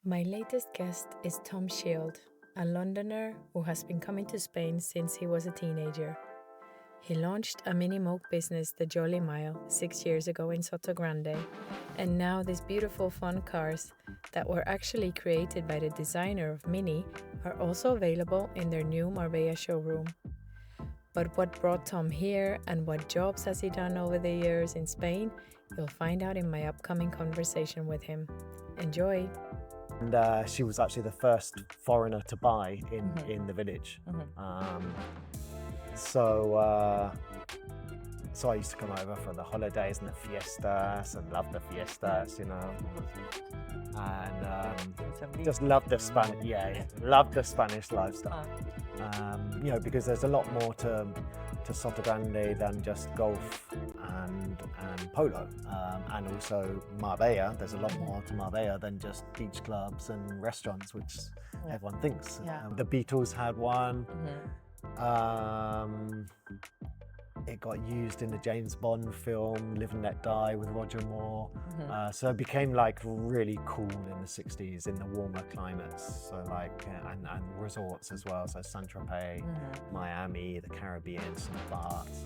My latest guest is Tom Shield, a Londoner who has been coming to Spain since he was a teenager. He launched a Mini Moke business, the Jolly Mile, 6 years ago in Sotogrande, and now these beautiful fun cars that were actually created by the designer of Mini are also available in their new Marbella showroom. But what brought Tom here and what jobs has he done over the years in Spain, you'll find out in my upcoming conversation with him. Enjoy! And she was actually the first foreigner to buy in the village. So I used to come over for the holidays and the fiestas and love the fiestas, you know. And just love the love the Spanish lifestyle. You know, because there's a lot more to Sotogrande than just golf and polo, and also Marbella. There's a lot more to Marbella than just beach clubs and restaurants, which everyone thinks. The Beatles had one. It got used in the James Bond film Live and Let Die with Roger Moore. So it became like really cool in the 60s in the warmer climates. So like, and resorts as well. So Saint-Tropez, Miami, the Caribbean, St. Barts.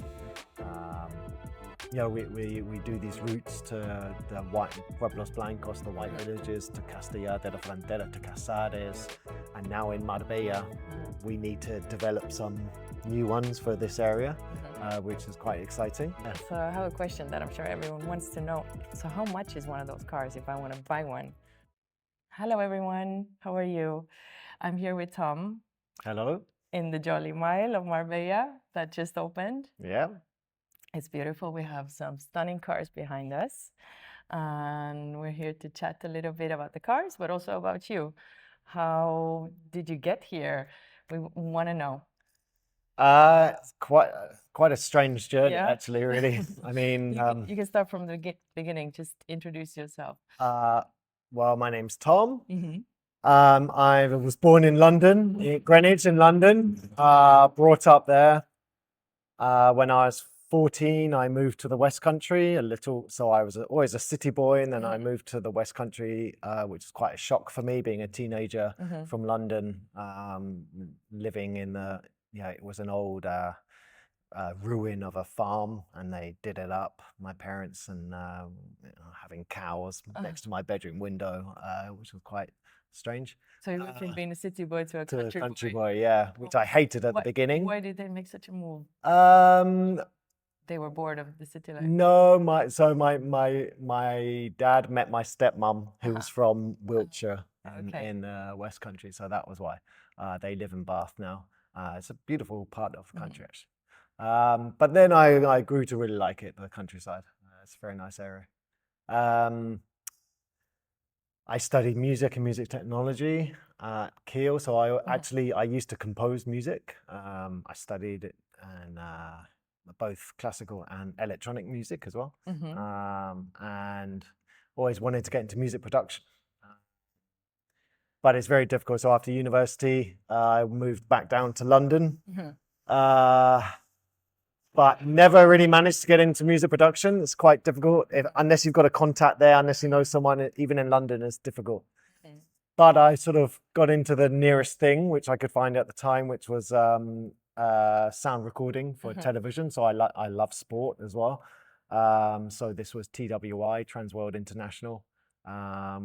You know, we do these routes to the Pueblos Blancos, the white villages, to Castilla de la Frontera, to Casares. And now in Marbella, we need to develop some new ones for this area, which is quite exciting. So I have a question that I'm sure everyone wants to know. So how much is one of those cars if I want to buy one? Hello everyone, how are you? I'm here with Tom Hello. in the Jolly Mile of Marbella that just opened. Yeah. It's beautiful. We have some stunning cars behind us. And we're here to chat a little bit about the cars, but also about you. How did you get here? We want to know. It's quite a strange journey, actually, really. I mean, you can start from the beginning. Just introduce yourself. well, my name's Tom. I was born in London, in Greenwich in London, brought up there. When I was 14, I moved to the West Country a little, so I was always a city boy, and then I moved to the West Country, which was quite a shock for me, being a teenager from London, living in it was an old ruin of a farm, and they did it up, my parents, and having cows next to my bedroom window, which was quite strange. So you went from being a city boy to a country boy, yeah, which I hated at the beginning. Why did they make such a move? They were bored of the city life. No, my dad met my stepmom, who was from Wiltshire in West Country, so that was why. They live in Bath now. It's a beautiful part of the country, actually. But then I grew to really like it, the countryside. It's a very nice area. I studied music and music technology at Keele, so I used to compose music. I studied it and both classical and electronic music as well, and always wanted to get into music production. But it's very difficult. So after university, I moved back down to London, but never really managed to get into music production. It's quite difficult unless you've got a contact there, unless you know someone, even in London, it's difficult. But I sort of got into the nearest thing, which I could find at the time, which was sound recording for television. So I love sport as well. So this was TWI, Trans World International,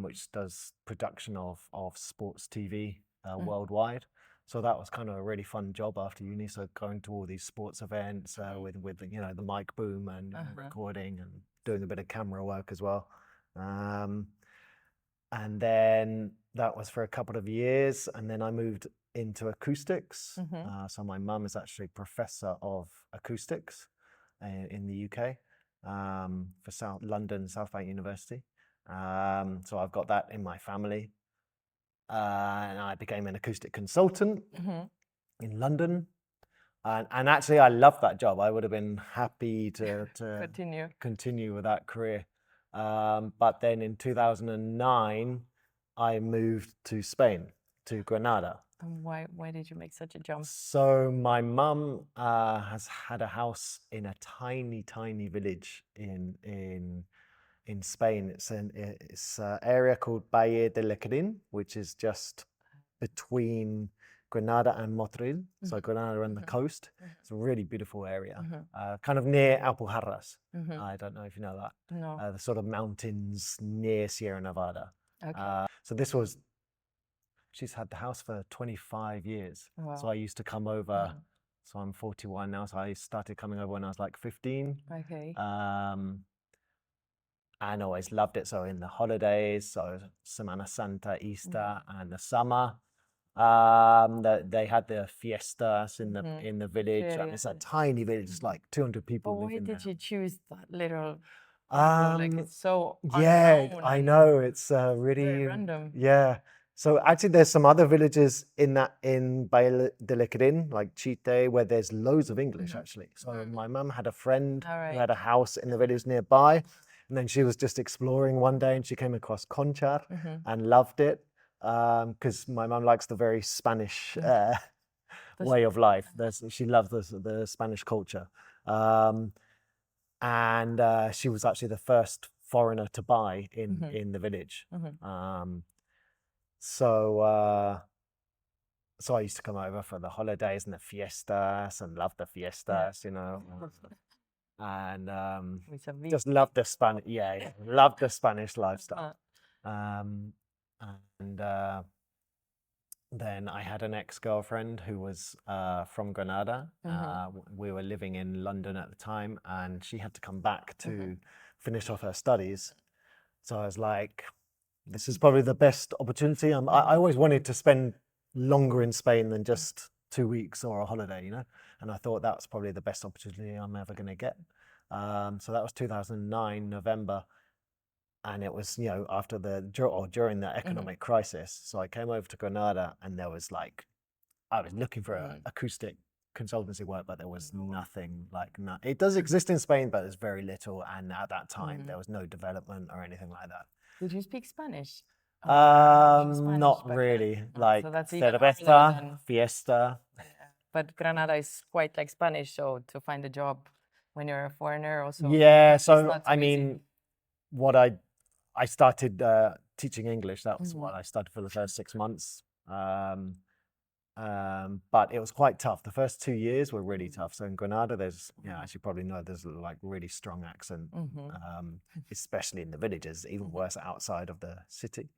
which does production of sports TV worldwide. So that was kind of a really fun job after uni. So going to all these sports events with the mic boom and recording and doing a bit of camera work as well. And then that was for a couple of years, and then I moved into acoustics. So my mum is actually professor of acoustics in the UK for London South Bank University. So I've got that in my family. And I became an acoustic consultant in London. And actually, I loved that job. I would have been happy to continue with that career. But then in 2009, I moved to Spain, to Granada. And why did you make such a jump? So my mum has had a house in a tiny village in in Spain. It's an area called Valle de Lecrín, which is just between Granada and Motril. So Granada and the coast. It's a really beautiful area, kind of near Alpujarras. I don't know if you know that. No. The sort of mountains near Sierra Nevada. Okay. So she's had the house for 25 years. Wow. So I used to come over. So I'm 41 now. So I started coming over when I was like 15. Okay. And always loved it. So in the holidays, so Semana Santa, Easter, and the summer, they had the fiestas in the village. And it's a tiny village, it's like 200 people But why living there. did you choose that little? Like it's so Yeah, unknown I and know it's really very random. Yeah. So actually, there's some other villages in Valle de Lecrín, like Chite, where there's loads of English actually. So my mum had a friend who had a house in the village nearby, and then she was just exploring one day, and she came across Conchar and loved it because my mum likes the very Spanish way of life. She loves the Spanish culture, and she was actually the first foreigner to buy in the village. So I used to come over for the holidays and the fiestas and love the fiestas, you know, and just love the Spanish, love the Spanish lifestyle. And then I had an ex-girlfriend who was from Granada. We were living in London at the time, and she had to come back to finish off her studies. So I was like, this is probably the best opportunity. I always wanted to spend longer in Spain than just 2 weeks or a holiday, you know? And I thought that was probably the best opportunity I'm ever going to get. So that was 2009, November. And it was, you know, during the economic crisis. So I came over to Granada, and I was looking for acoustic consultancy work, but there was nothing it does exist in Spain, but there's very little. And at that time, there was no development or anything like that. Did you speak Spanish? Not really. Like so that's even cerveza, fiesta. But Granada is quite like Spanish, so to find a job when you're a foreigner also. Yeah, so I mean, what I started teaching English. That was what I started for the first 6 months. But it was quite tough. The first 2 years were really tough. So in Granada, there's, as you probably know, there's like really strong accent, especially in the villages, even worse outside of the city.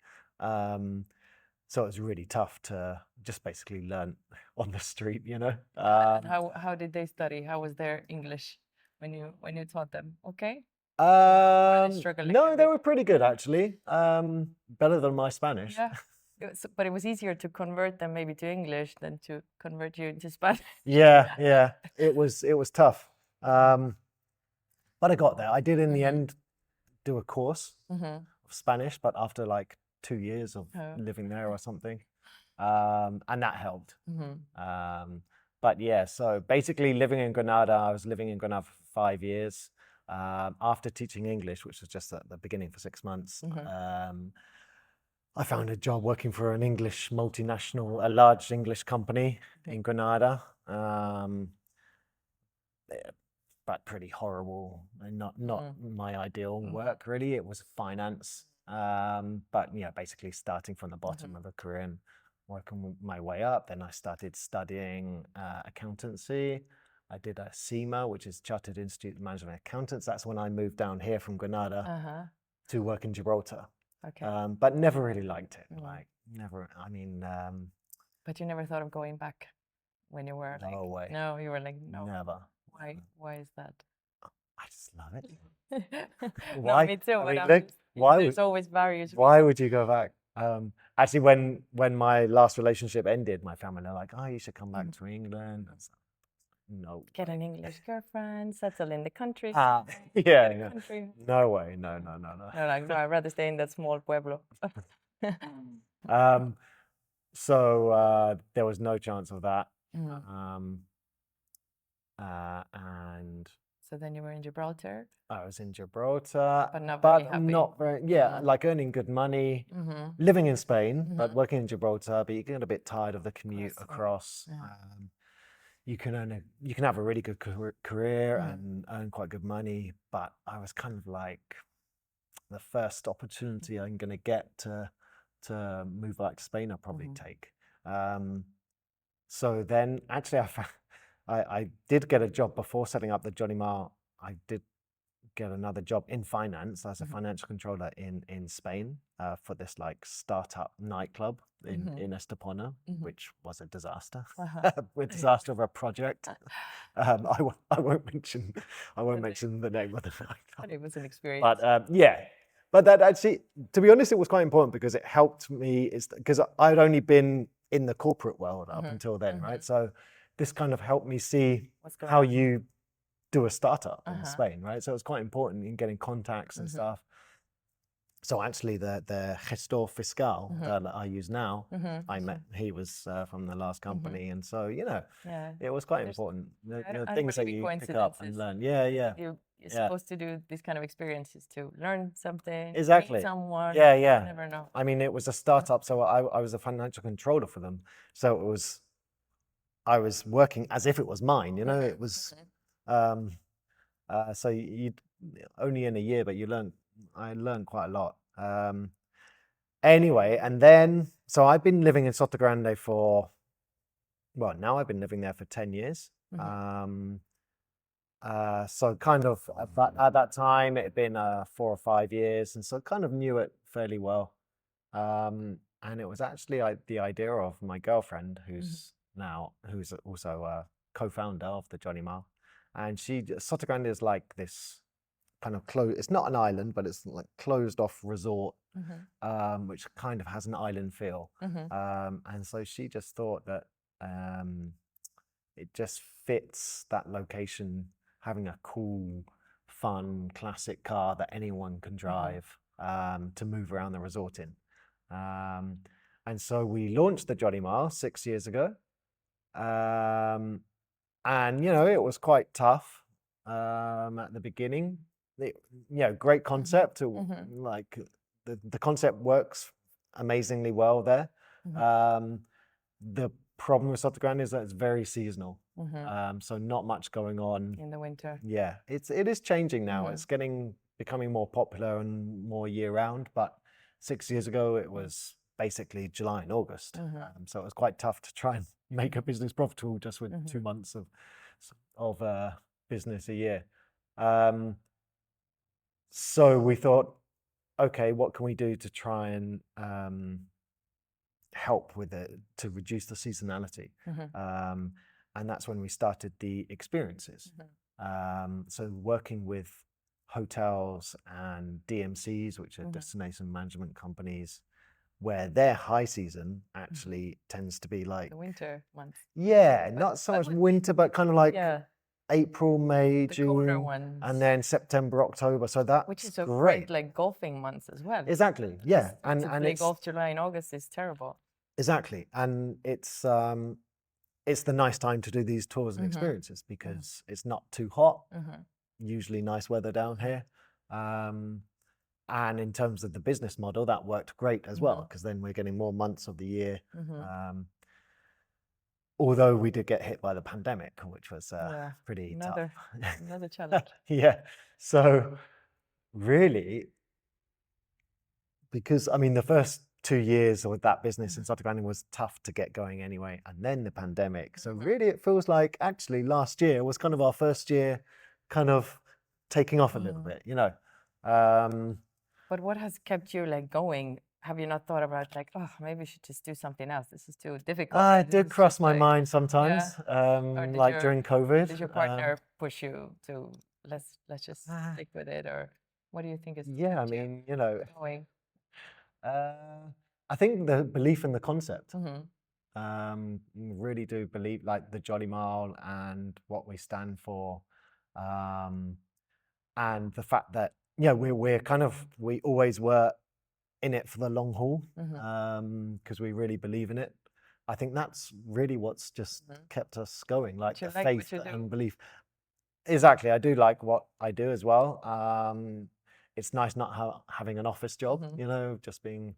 So it was really tough to just basically learn on the street, you know. And how did they study? How was their English when you taught them? Okay. No, they were pretty good actually. Better than my Spanish. Yeah. But it was easier to convert them maybe to English than to convert you into Spanish. Yeah. It was tough. But I got there. I did in the end do a course of Spanish, but after like 2 years of living there or something. And that helped. But yeah, so basically living in Granada, I was living in Granada for 5 years. After teaching English, which was just at the beginning for 6 months, I found a job working for an English multinational, a large English company in Granada. But pretty horrible and not my ideal work really. It was finance, but basically starting from the bottom of a career and working my way up. Then I started studying accountancy. I did a CIMA, which is Chartered Institute of Management Accountants. That's when I moved down here from Granada to work in Gibraltar. Okay. But never really liked it. Like never. I mean. But you never thought of going back when you were like. No way. No, you were like no. Never. Why is that? I just love it. Why? No, me too. I mean, there's always various. Why would you go back? Actually, when my last relationship ended, my family were like, "Oh, you should come back to England." I was like, no. Get an English girlfriend, settle in the country. Yeah. Country. No way. No. No, I'd rather stay in that small pueblo. So there was no chance of that. And so then you were in Gibraltar. I was in Gibraltar, but not very happy. Not very. Yeah, like earning good money, living in Spain, but working in Gibraltar. But you get a bit tired of the commute across. You can have a really good career and earn quite good money, but I was kind of like, the first opportunity I'm going to get to move back to Spain, I'll probably take. So then actually I did get a job before setting up the Johnny Marr. I did get another job in finance as a financial controller in Spain for this like startup nightclub in Estepona, which was a disaster, a disaster of a project. I won't mention the name of the nightclub. But it was an experience. But but that actually, to be honest, it was quite important because it helped me. Because I'd only been in the corporate world up until then, right? So this kind of helped me see how you do a startup in Spain, right? So it's quite important in getting contacts and stuff. So actually the gestor fiscal that I use now, I met, he was from the last company. And so, it was quite important. Things that you pick up and learn. You're supposed to do these kind of experiences to learn something, exactly. meet someone. You never know. I mean, it was a startup, so I was a financial controller for them. So I was working as if it was mine, it was, so you only in a year, but I learned quite a lot. Anyway, and then, so I've been living in Sotogrande now I've been living there for 10 years. So kind of at that time, it had been 4 or 5 years. And so kind of knew it fairly well. And it was actually the idea of my girlfriend, who's also a co-founder of the Johnny Marr. And Sotogrande is like this kind of closed, it's not an island, but it's like closed off resort, which kind of has an island feel. And so she just thought that it just fits that location, having a cool, fun, classic car that anyone can drive to move around the resort in. And so we launched the Johnny Marr 6 years ago. And, it was quite tough at the beginning. Great concept. Like the concept works amazingly well there. The problem with Sotogrande is that it's very seasonal. So not much going on in the winter. Yeah, it is changing now. It's becoming more popular and more year round. But 6 years ago, it was basically July and August. So it was quite tough to try and make a business profitable just with 2 months of business a year. So we thought, okay, what can we do to try and help with it to reduce the seasonality? And that's when we started the experiences. So working with hotels and DMCs, which are destination management companies, where their high season actually tends to be like the winter months. Yeah, not so much winter, but kind of like April, May, the June, and then September, October. So that's which is so great. Like golfing months as well. Exactly. Yeah, and play golf July and August is terrible. Exactly, and it's the nice time to do these tours and experiences because it's not too hot. Usually nice weather down here. And in terms of the business model, that worked great as well, because then we're getting more months of the year. Although we did get hit by the pandemic, which was pretty tough. Another challenge. So really, because I mean, the first 2 years with that business in Sotogrande was tough to get going anyway, and then the pandemic. So really, it feels like actually last year was kind of our first year, kind of taking off a little bit, But what has kept you like going? Have you not thought about like, oh, maybe we should just do something else? This is too difficult. It did cross my mind sometimes, like during COVID. Did your partner push you to let's just stick with it, or what do you think is? I mean, going? I think the belief in the concept. Really do believe like the Johnny Marr and what we stand for, and the fact that we always were in it for the long haul, because we really believe in it. I think that's really what's just kept us going, like the faith and belief. Exactly, I do like what I do as well. It's nice not having an office job, just being.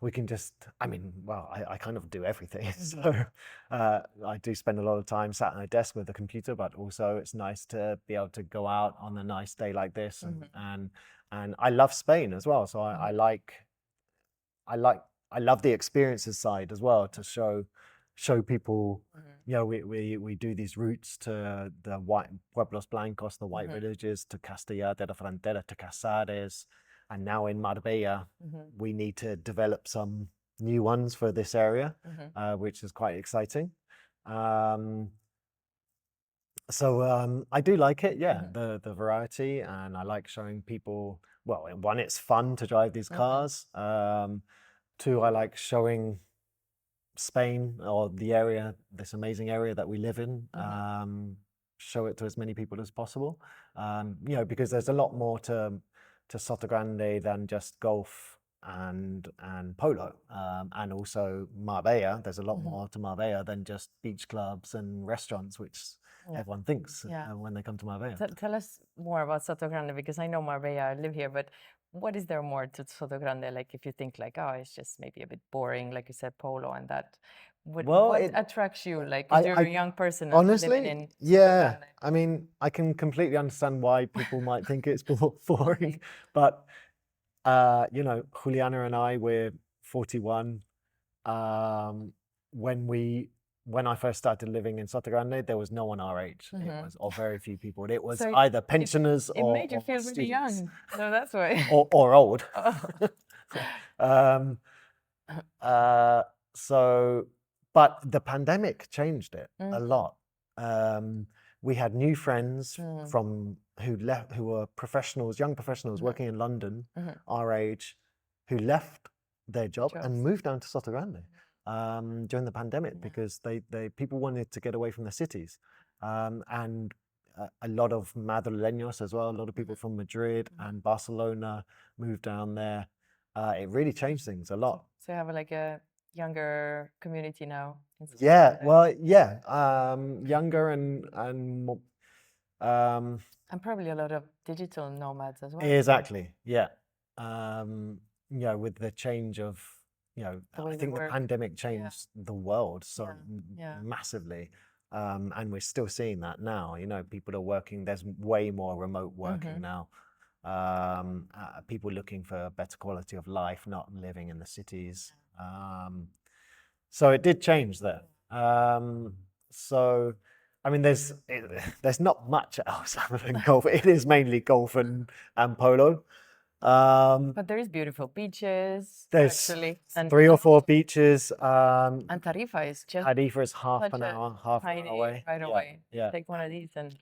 We can just, I kind of do everything. So I do spend a lot of time sat at my desk with a computer, but also it's nice to be able to go out on a nice day like this and and I love Spain as well. So I love the experiences side as well, to show people. You know, we do these routes to the white Pueblos Blancos, the white villages, to Castilla de la Frontera, to Casares, and now in Marbella, we need to develop some new ones for this area, which is quite exciting. So I do like it, the variety, and I like showing people. Well, one, it's fun to drive these cars. Two, I like showing Spain, or the area, this amazing area that we live in. Show it to as many people as possible. You know, because there's a lot more to Sotogrande than just golf and polo, and also Marbella. There's a lot more to Marbella than just beach clubs and restaurants, which everyone thinks when they come to Marbella. Tell us more about Sotogrande, because I know Marbella, I live here, but what is there more to Sotogrande? Like, if you think like, oh, it's just maybe a bit boring, like you said, polo and that. What attracts you? Like, if you're a young person and honestly, living in yeah. Sotogrande? I mean, I can completely understand why people might think it's boring, but you know, Juliana and I, we're 41. When I first started living in Sotogrande, there was no one our age. It was, or very few people. It was either pensioners it or made you feel students. really young. So that's why. or old. Oh. So, but the pandemic changed it a lot. We had new friends from who were professionals, young professionals working in London, our age, who left their job and moved down to Sotogrande during the pandemic, because people wanted to get away from the cities, and a lot of Madrileños as well. A lot of people from Madrid and Barcelona moved down there. It really changed things a lot. So you have like a younger community now. Yeah, well, yeah, younger and probably a lot of digital nomads as well. Exactly, yeah. You know, with the change of, you know, I think the pandemic changed the world so massively, and we're still seeing that now. You know, people are working. There's way more remote working now. People looking for a better quality of life, not living in the cities. So it did change there. So, I mean, there's not much else other than golf. It is mainly golf and polo. But there is beautiful beaches. There's actually, 3 or 4 beaches. And Tarifa is just half an hour away. Right away. Yeah. Take one of these and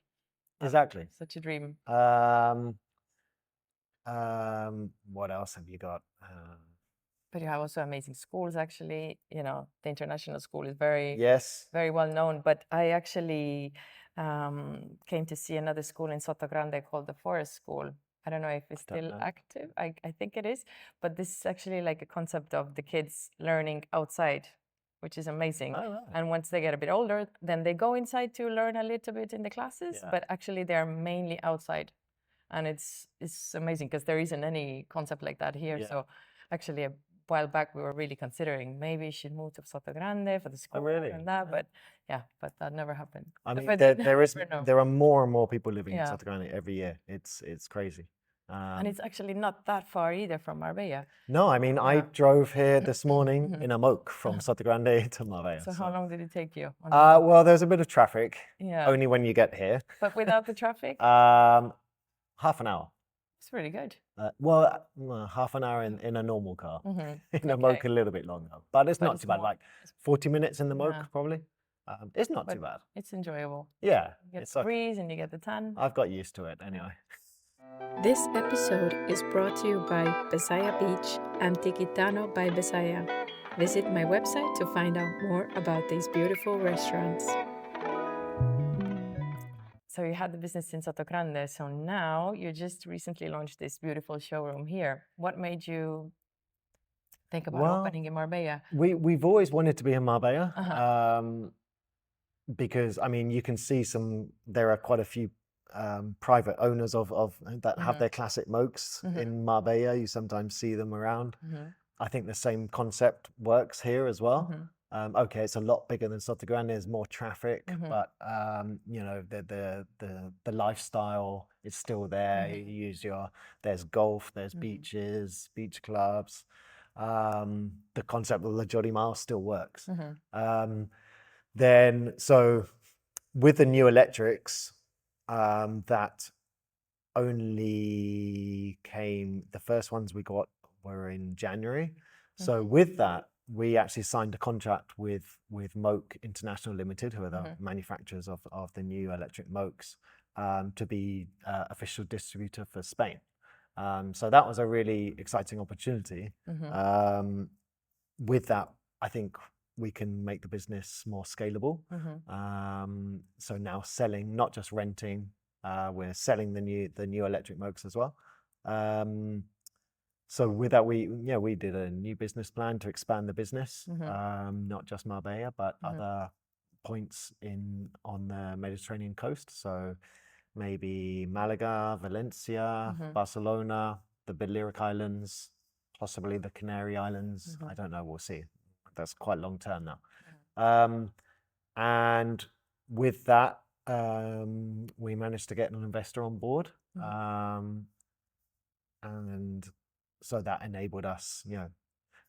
exactly. Such a dream. What else have you got? But you have also amazing schools, actually. You know, the international school is very well known. But I actually came to see another school in Sotogrande called the Forest School. I don't know if it's still active. I think it is. But this is actually like a concept of the kids learning outside, which is amazing. Oh, right. And once they get a bit older, then they go inside to learn a little bit in the classes. But actually, they're mainly outside. And it's amazing, because there isn't any concept like that here. So actually, a while back, we were really considering maybe you should move to Sotogrande for the school and that. But but that never happened. I mean, there are more and more people living in Sotogrande every year. It's crazy. And it's actually not that far either from Marbella. No, I mean, I drove here this morning in a Moke from Sotogrande to Marbella. So how long did it take you? Well, there's a bit of traffic, only when you get here. But without the traffic? Half an hour. It's really good. Well, half an hour in a normal car. In a Moke, a little bit longer. But it's not too bad. Like 40 minutes in the Moke, probably. It's not too bad. It's enjoyable. Yeah. You get the breeze and you get the tan. I've got used to it anyway. This episode is brought to you by Besaya Beach and Tikitano by Besaya. Visit my website to find out more about these beautiful restaurants. So you had the business in Sotogrande. So now you just recently launched this beautiful showroom here. What made you think about opening in Marbella? We've always wanted to be in Marbella, because, I mean, you can see there are quite a few private owners of that have their classic Mokes in Marbella. You sometimes see them around. I think the same concept works here as well. Okay, it's a lot bigger than Sotogrande. There's more traffic, Mhm. but you know, the lifestyle is still there. Mhm. You use there's golf, there's Mhm. beaches, beach clubs. The concept of the Jolly Mile still works. Mhm. Then, so with the new electrics, that only came, the first ones we got were in January. So with that, we actually signed a contract with Moke International Limited, who are the manufacturers of the new electric Mokes, to be official distributor for Spain. So that was a really exciting opportunity. With that, I think we can make the business more scalable. So now selling, not just renting, we're selling the new electric Mokes as well. So with that, we did a new business plan to expand the business, not just Marbella, but other points on the Mediterranean coast. So maybe Malaga, Valencia, Barcelona, the Balearic Islands, possibly the Canary Islands. I don't know. We'll see. That's quite long term now. And with that, we managed to get an investor on board. And so that enabled us,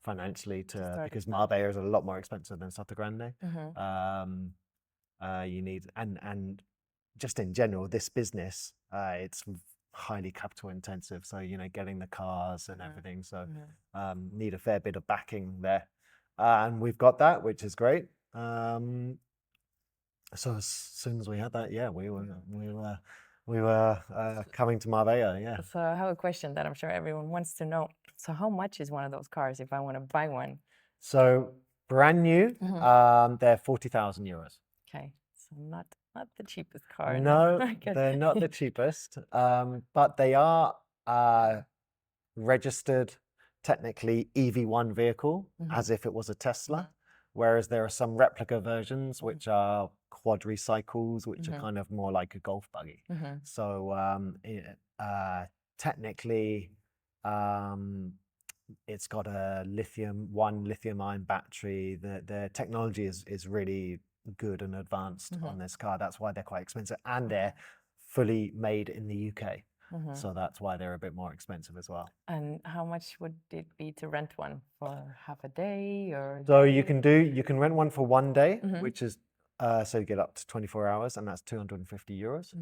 financially because Marbella is a lot more expensive than Sotogrande. You need, and just in general, this business, it's highly capital intensive. So, getting the cars and everything. So, need a fair bit of backing there. And we've got that, which is great. So as soon as we had that, we were coming to Marbella. Yeah. So I have a question that I'm sure everyone wants to know. So how much is one of those cars if I want to buy one? So brand new, they're 40,000 euros. Okay, so not the cheapest car. No, Okay. they're not the cheapest, but they are registered technically EV1 vehicle, as if it was a Tesla. Whereas there are some replica versions which are quadricycles, which are kind of more like a golf buggy. So technically, it's got a lithium-ion battery. The technology is really good and advanced on this car. That's why they're quite expensive, and they're fully made in the UK. So that's why they're a bit more expensive as well. And how much would it be to rent one for half a day or? So you can rent one for 1 day, which is so you get up to 24 hours, and that's 250 euros.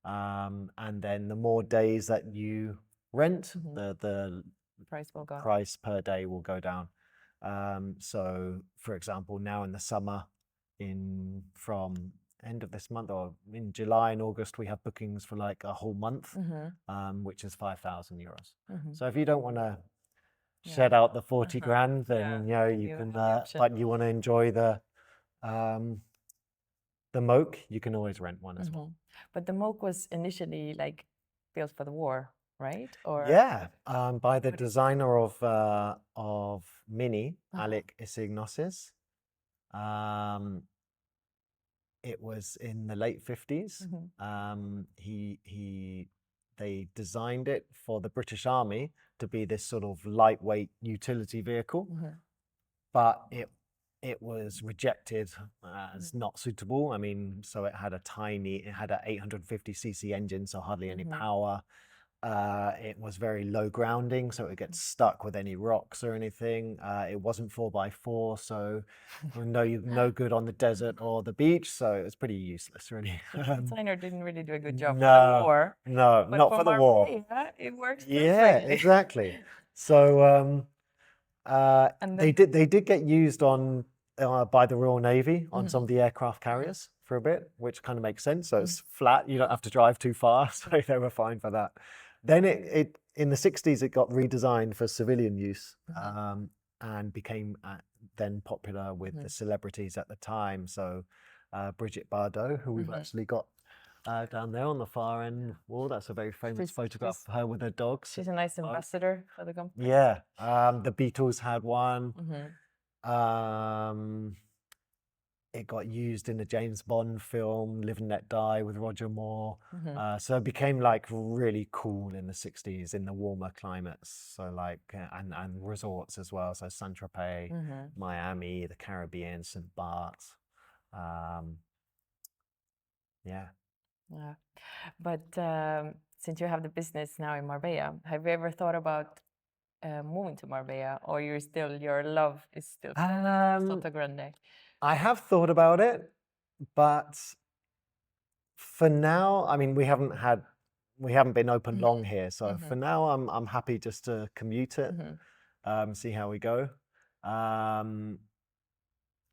And then the more days that you rent, the price will go. Price per day will go down. So for example, now in the summer, from end of this month or in July and August, we have bookings for like a whole month, which is 5,000 euros. So if you don't want to shed out the 40 grand, then you can. But you want to enjoy the Moke, you can always rent one as well. But the Moke was initially like built for the war, right? Or yeah, by the designer of Mini, Alec Isignosis. It was in the late 50s. They designed it for the British Army to be this sort of lightweight utility vehicle, but it was rejected as not suitable. I mean, so it had a 850cc engine, so hardly any power. It was very low grounding, so it gets stuck with any rocks or anything. It wasn't 4x4, so no good on the desert or the beach. So it was pretty useless, really. The designer didn't really do a good job for No, the war. no, But not for the war. Marbella, it works Yeah, perfectly. exactly. So And they then, did get used by the Royal Navy on some of the aircraft carriers for a bit, which kind of makes sense. So it's flat, you don't have to drive too far, so they were fine for that. Then it in the 60s, it got redesigned for civilian use, and became then popular with the celebrities at the time. So Brigitte Bardot, who we've actually got down there on the far end wall, that's a very famous photograph of her with her dogs. she's a nice ambassador for the company. Yeah, the Beatles had one. it got used in the James Bond film Live and Let Die with Roger Moore. So it became like really cool in the 60s in the warmer climates. So like, and resorts as well. So Saint-Tropez, Miami, the Caribbean, St. Barts. Yeah. Yeah. But since you have the business now in Marbella, have you ever thought about moving to Marbella, or your love is still Sotogrande? I have thought about it, but for now, I mean, we haven't been open long here, so for now, I'm happy just to commute it, see how we go,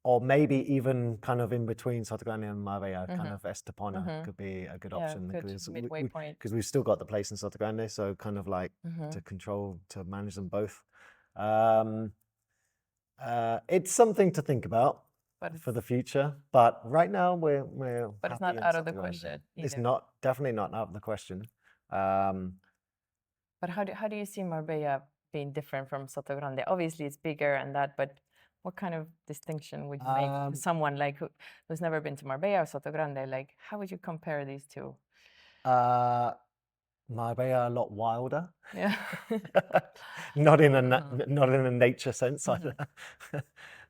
or maybe even kind of in between Sotogrande and Marbella, kind of Estepona could be a good option because midway point. because we've still got the place in Sotogrande, so kind of like to manage them both. It's something to think about for the future, but right now we're But it's not out of the question. It's not definitely not out of the question. But how do you see Marbella being different from Sotogrande? Obviously, it's bigger and that, but what kind of distinction would you make to someone like who's never been to Marbella or Sotogrande? Like, how would you compare these two? Marbella a lot wilder. Yeah. Not in a nature sense.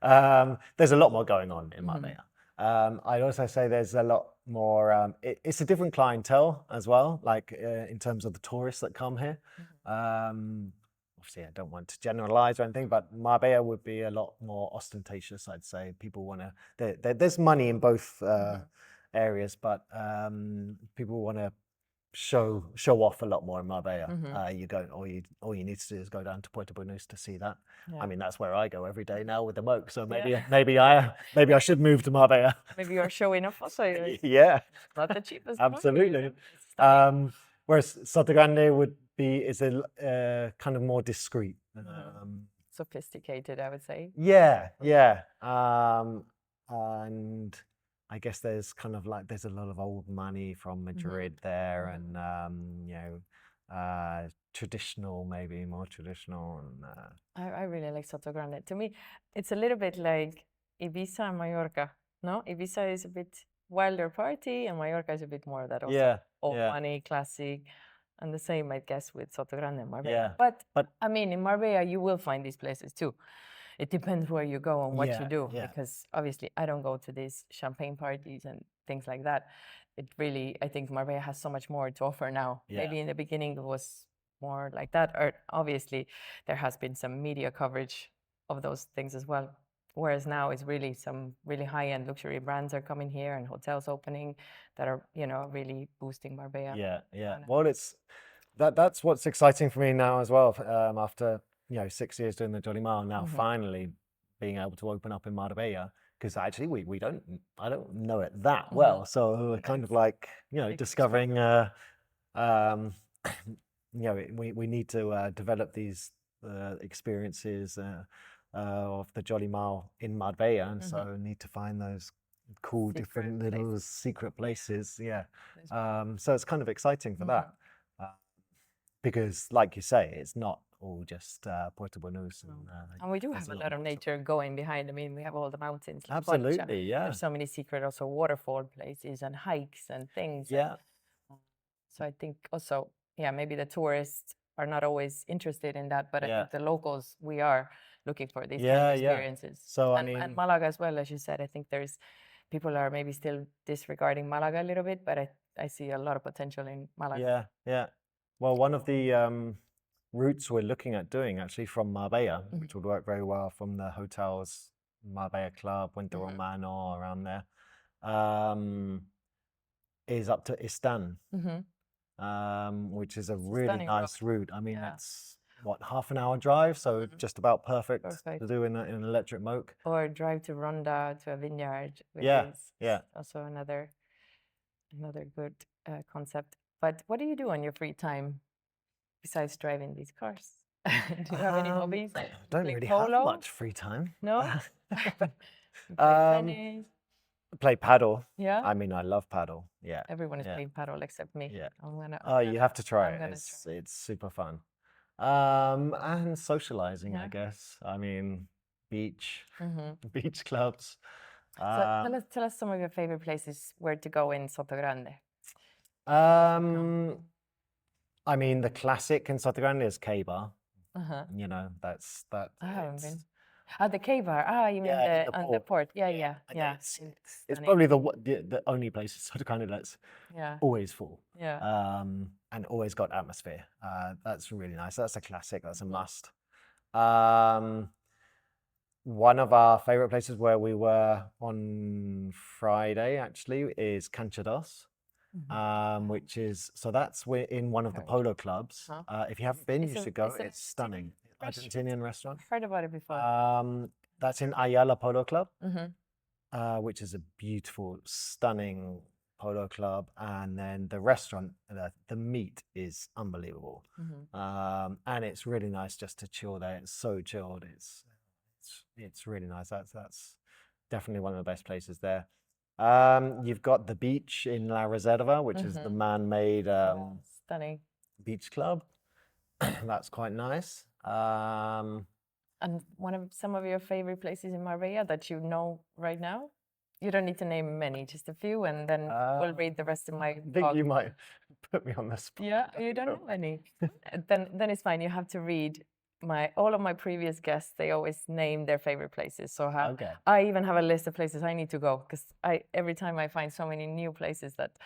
There's a lot more going on in Marbella. I'd also say there's a lot more. It's a different clientele as well, like in terms of the tourists that come here. Obviously, I don't want to generalize or anything, but Marbella would be a lot more ostentatious, I'd say. People want to. There's money in both areas, but people want to show off a lot more in Marbella. All you need to do is go down to Puerto Banús to see that. I mean, that's where I go every day now with the Moke. So maybe I should move to Marbella. Maybe you're showing off also. Yeah, not the cheapest. Absolutely. Whereas Sotogrande is a kind of more discreet, sophisticated, I would say. Yeah. And I guess there's kind of like there's a lot of old money from Madrid there, and traditional, maybe more traditional. And I really like Sotogrande. To me, it's a little bit like Ibiza and Mallorca. No, Ibiza is a bit wilder party, and Mallorca is a bit more that also old money, classic, and the same, I guess, with Sotogrande and Marbella. But I mean, in Marbella, you will find these places too. It depends where you go and what you do, because obviously I don't go to these champagne parties and things like that. I think Marbella has so much more to offer now. Maybe in the beginning it was more like that, or obviously there has been some media coverage of those things as well. Whereas now it's really some really high-end luxury brands are coming here and hotels opening that are, really boosting Marbella. Yeah. Well, that's what's exciting for me now as well. After 6 years doing the Jolly Mile, now finally being able to open up in Marbella, because actually I don't know it that well, so we're kind of like discovering. We need to develop these experiences of the Jolly Mile in Marbella, and so need to find those cool different little secret places. So it's kind of exciting for that, because like you say, it's not all just Puerto Banús. And we do have a lot of nature going behind. I mean, we have all the mountains. Like Absolutely, There's so many secret also waterfall places and hikes and things. So I think also, maybe the tourists are not always interested in that, but I think the locals, we are looking for these kind of experiences. So and Malaga as well, as you said, I think people are maybe still disregarding Malaga a little bit, but I see a lot of potential in Malaga. Yeah. Well, one of the routes we're looking at doing actually from Marbella, which would work very well from the hotels, Marbella Club, Winter Romano, around there, is up to Istan, which is a really nice route. I mean, it's half an hour drive, so just about perfect to do in an electric Moke. Or drive to Ronda to a vineyard, which is also another good concept. But what do you do on your free time besides driving these cars? Do you have any hobbies? I don't really have much free time. No? Tennis? Play paddle. Yeah? I mean, I love paddle. Yeah. Everyone is playing paddle except me. Yeah. You have to try it. It's super fun. And socializing, I guess. I mean, beach clubs. So tell us some of your favorite places where to go in Sotogrande. I mean, the classic in Sotogrande is K-Bar. Uh-huh. You know, that's that. I haven't it's- been. Oh, the K-bar. Ah, you mean Yeah, in the the on the port. port. Yeah, Yeah, yeah, and yeah. it's Stunning. probably the only place in Sotogrande that's Yeah, always full. yeah. And always got atmosphere. That's really nice. That's a classic. That's a Mhm. must. One of our favorite places where we were on Friday actually is Canchados, which is that's in one of the Heard. polo clubs. Uh-huh. If you haven't been, you should go. It's an It's stunning. Argentinian restaurant. I've heard about it before. That's in Ayala Polo Club, Mm-hmm. which is a beautiful, stunning polo club. And then the restaurant, the meat is unbelievable. Mm-hmm. And it's really nice just to chill there. It's so chilled. It's really nice. That's definitely one of the best places there. You've got the beach in La Reserva, which is the man-made Stunning. beach club. That's quite nice. And some of your favorite places in Marbella that you know right now? You don't need to name many, just a few, and then we'll read the rest of my I think blog. you might put me on the spot. Yeah, you don't know any. Then it's fine. You have to read all of my previous guests. They always name their favorite places. So Okay. I even have a list of places I need to go because every time I find so many new places that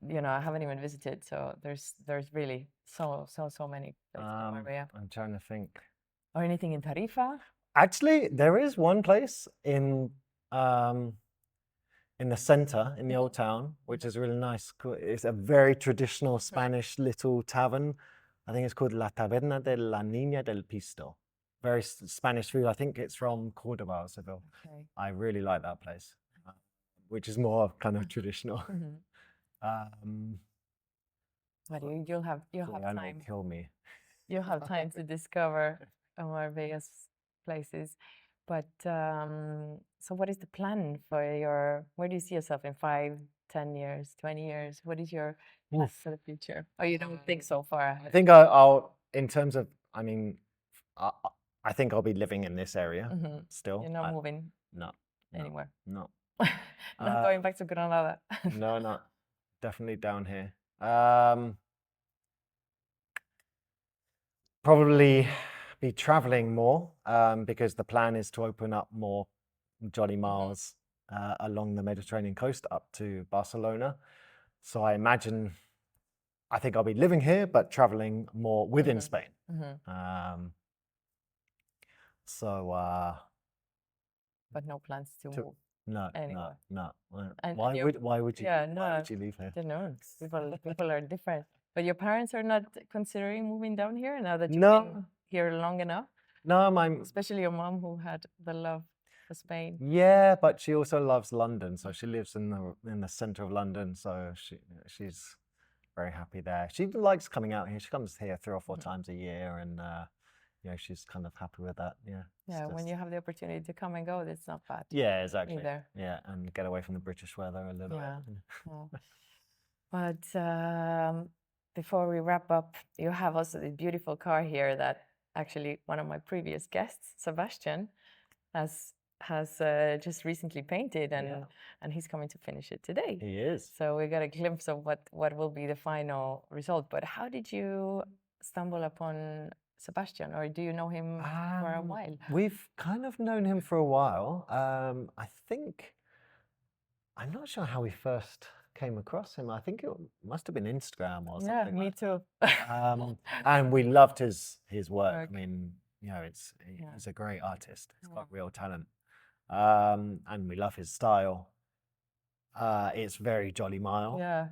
I haven't even visited. So there's really so many places in Marbella. I'm trying to think. Or anything in Tarifa? Actually, there is one place in the center, in the old town, which is really nice. It's a very traditional Spanish little tavern. I think it's called La Taberna de la Niña del Pisto. Very Spanish food. I think it's from Cordoba or Seville. Okay. I really like that place, which is more kind of traditional. But you'll have Julian will time. kill me. You'll have time to discover Marbella's places. But so what is the plan for where do you see yourself in 5, 10 years, 20 years? What is your plan for the future? Or you don't think so far? I think I'll in terms of, I mean, I think I'll be living in this area still. You're not moving No. anywhere. No. Not going back to Granada. No, not definitely down here. Probably be traveling more because the plan is to open up more Jolly Miles along the Mediterranean coast up to Barcelona. So I think I'll be living here, but traveling more within Spain. But no plans to move. No, anywhere. no. And Why would you? Yeah, Why would you leave here? I don't know. People are different. But your parents are not considering moving down here now that you've been here long enough? No, especially your mom who had the love for Spain. Yeah, but she also loves London, so she lives in the center of London, so she's very happy there. She likes coming out here. She comes here 3 or 4 times a year, and she's kind of happy with that. Yeah. Yeah, when you have the opportunity to come and go, that's not bad. Yeah, exactly. Either. Yeah, and get away from the British weather a little bit. Yeah. But before we wrap up, you have also this beautiful car here that actually one of my previous guests, Sebastian, has just recently painted, and he's coming to finish it today. He is. So we got a glimpse of what will be the final result. But how did you stumble upon Sebastian, or do you know him for a while? We've kind of known him for a while. I think, I'm not sure how we first came across him. I think it must have been Instagram or something. Yeah, me too. And we loved his work. I mean, he's a great artist. He's got real talent. And we love his style. It's very Jolly Mile. Yeah.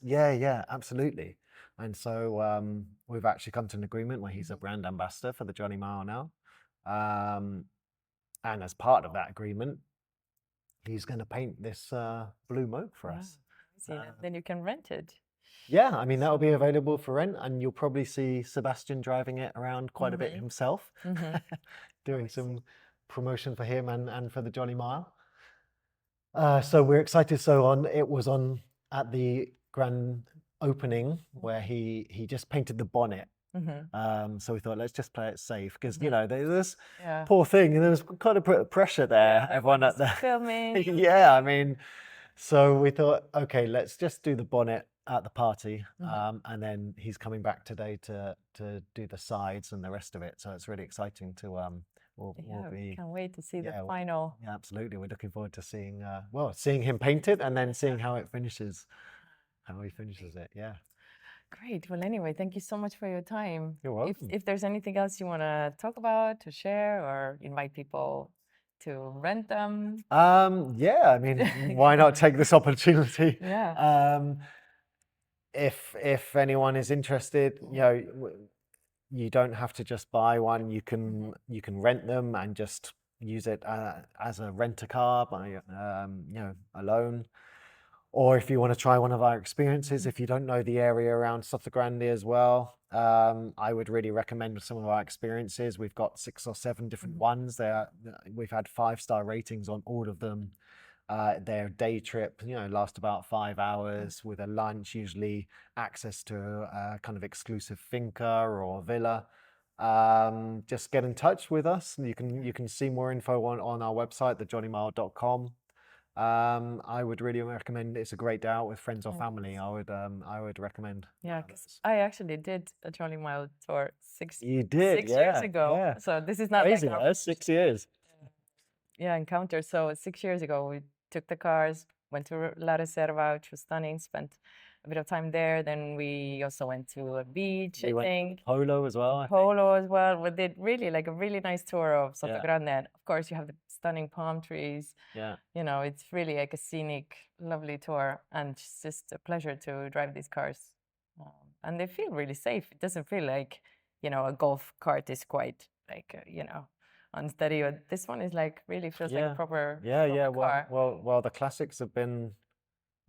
Yeah, absolutely. And so we've actually come to an agreement where he's a brand ambassador for the Jolly Mile now. And as part of that agreement, he's going to paint this blue Moke for us. Then you can rent it. Yeah, I mean, that'll be available for rent, and you'll probably see Sebastian driving it around quite a bit himself, doing some promotion for him and for the Jolly Mile. So we're excited. It was at the grand opening where he just painted the bonnet So we thought, let's just play it safe because, you know, this Yeah. poor thing, and there was kind of pressure there. Everyone at the filming. Yeah, I mean, so we thought, okay, let's just do the bonnet at the party, and then he's coming back today to do the sides and the rest of it. So it's really exciting to we'll be. Can't wait to see the final. Yeah, absolutely. We're looking forward to seeing seeing him paint it and then seeing how it finishes, how he finishes it. Yeah. Great. Well, anyway, thank you so much for your time. You're welcome. If there's anything else you want to talk about, to share, or invite people to rent them. Yeah, I mean, why not take this opportunity? Yeah. If anyone is interested, you know, you don't have to just buy one. You can rent them and just use it as a rent-a-car, you know, alone. Or if you want to try one of our experiences, if you don't know the area around Sotogrande as well, I would really recommend some of our experiences. We've got 6 or 7 different ones there. We've had 5-star ratings on all of them. Their day trip, you know, last about 5 hours with a lunch, usually access to a kind of exclusive finca or villa. Just get in touch with us. You can see more info on our website, thejollimile.com. I would really recommend. It's a great day out with friends or family. I would recommend. Yeah, because I actually did a Jolly Mile tour 6 years ago. Yeah. So this is not crazy. Like 6 years. Yeah, encounter. So 6 years ago, we took the cars, went to La Reserva, which was stunning. Spent a bit of time there. Then we also went to a beach. We went to Polo as well. Polo as well. We did really like a really nice tour of Sotogrande. And of course, you have the stunning palm trees. Yeah. You know, it's really like a scenic, lovely tour, and it's just a pleasure to drive these cars. And they feel really safe. It doesn't feel like, you know, a golf cart is quite like, you know, unsteady. This one is like really feels like a proper car. Well, the classics have been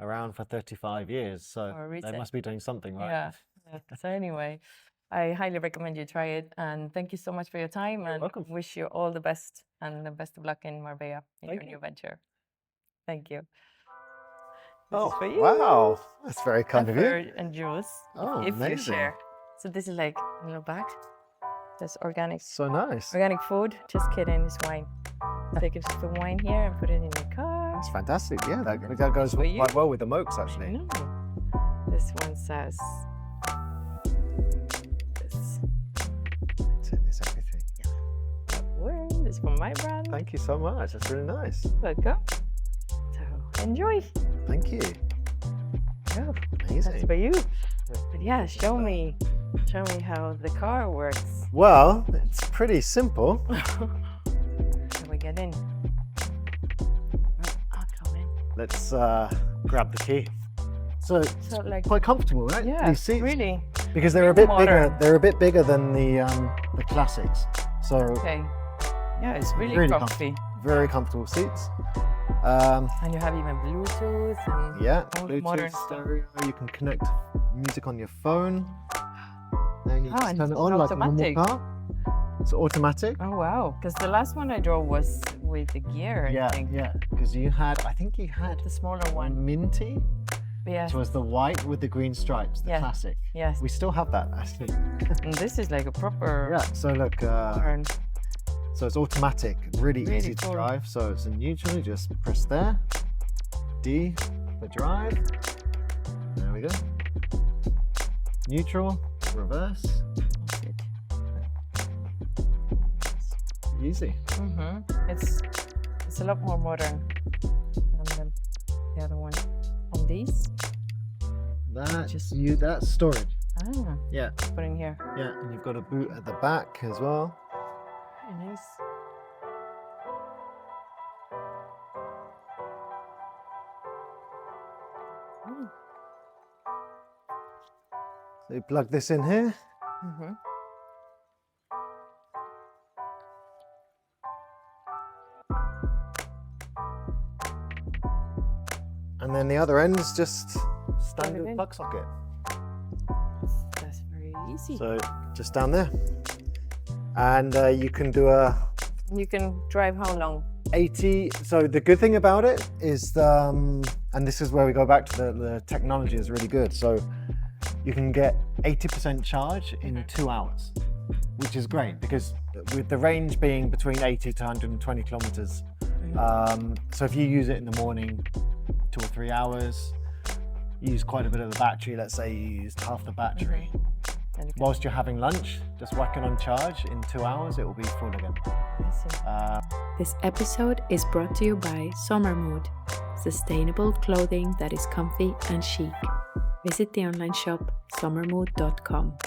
around for 35 years, so they must be doing something right. Yeah. So anyway, I highly recommend you try it, and thank you so much for your time. You're welcome. Wish you all the best and the best of luck in Marbella in your new venture. Thank you. This is for you. Wow, that's very kind of you. And Jules, if you share. So this is like a little bag. That's organic. So nice. Organic food. Just kidding. It's wine. Take just the wine here and put it in your car. That's fantastic. Yeah, that goes quite well with the mokes, actually. I know. This one says this. It's everything. This is from my brand. Thank you so much. That's really nice. Welcome. So enjoy. Thank you. Oh, amazing. That's for you. But yeah, show me how the car works. Well, it's pretty simple. Can we get in? I'll come in. Let's grab the key. So like quite comfortable, right? Yeah, these seats? really. Because they're a bit bigger. They're a bit bigger than the classics. So okay. Yeah, it's really comfy. Very comfortable seats. And you have even Bluetooth and Bluetooth, modern stereo. You can connect music on your phone. Then you just turn it on like a normal car. It's automatic. Oh wow! Because the last one I drove was with the gear. I think. Yeah. Because I think you had the smaller one, Minty. Yes. Which was the white with the green stripes, the classic. Yes. We still have that actually. And this is like a proper. Yeah. So look. So it's automatic, really easy to drive. So it's in neutral, you just press there. D for drive. There we go. Neutral, reverse. Easy. It's a lot more modern than the other one. On these? That's storage. Ah. Yeah. Put in here. Yeah, and you've got a boot at the back as well. Very nice. So you plug this in here. And then the other end is just standard plug socket. That's very easy. So just down there. And you can do You can drive how long? 80. So the good thing about it is, and this is where we go back to the technology is really good. So you can get 80% charge in 2 hours, which is great because with the range being between 80 to 120 kilometers. So if you use it in the morning, 2 or 3 hours, use quite a bit of the battery. Let's say you used half the battery. Whilst you're having lunch, just whack it on charge. In 2 hours, it will be full again. This episode is brought to you by Sommer, sustainable clothing that is comfy and chic. Visit the online shop sommermood.com.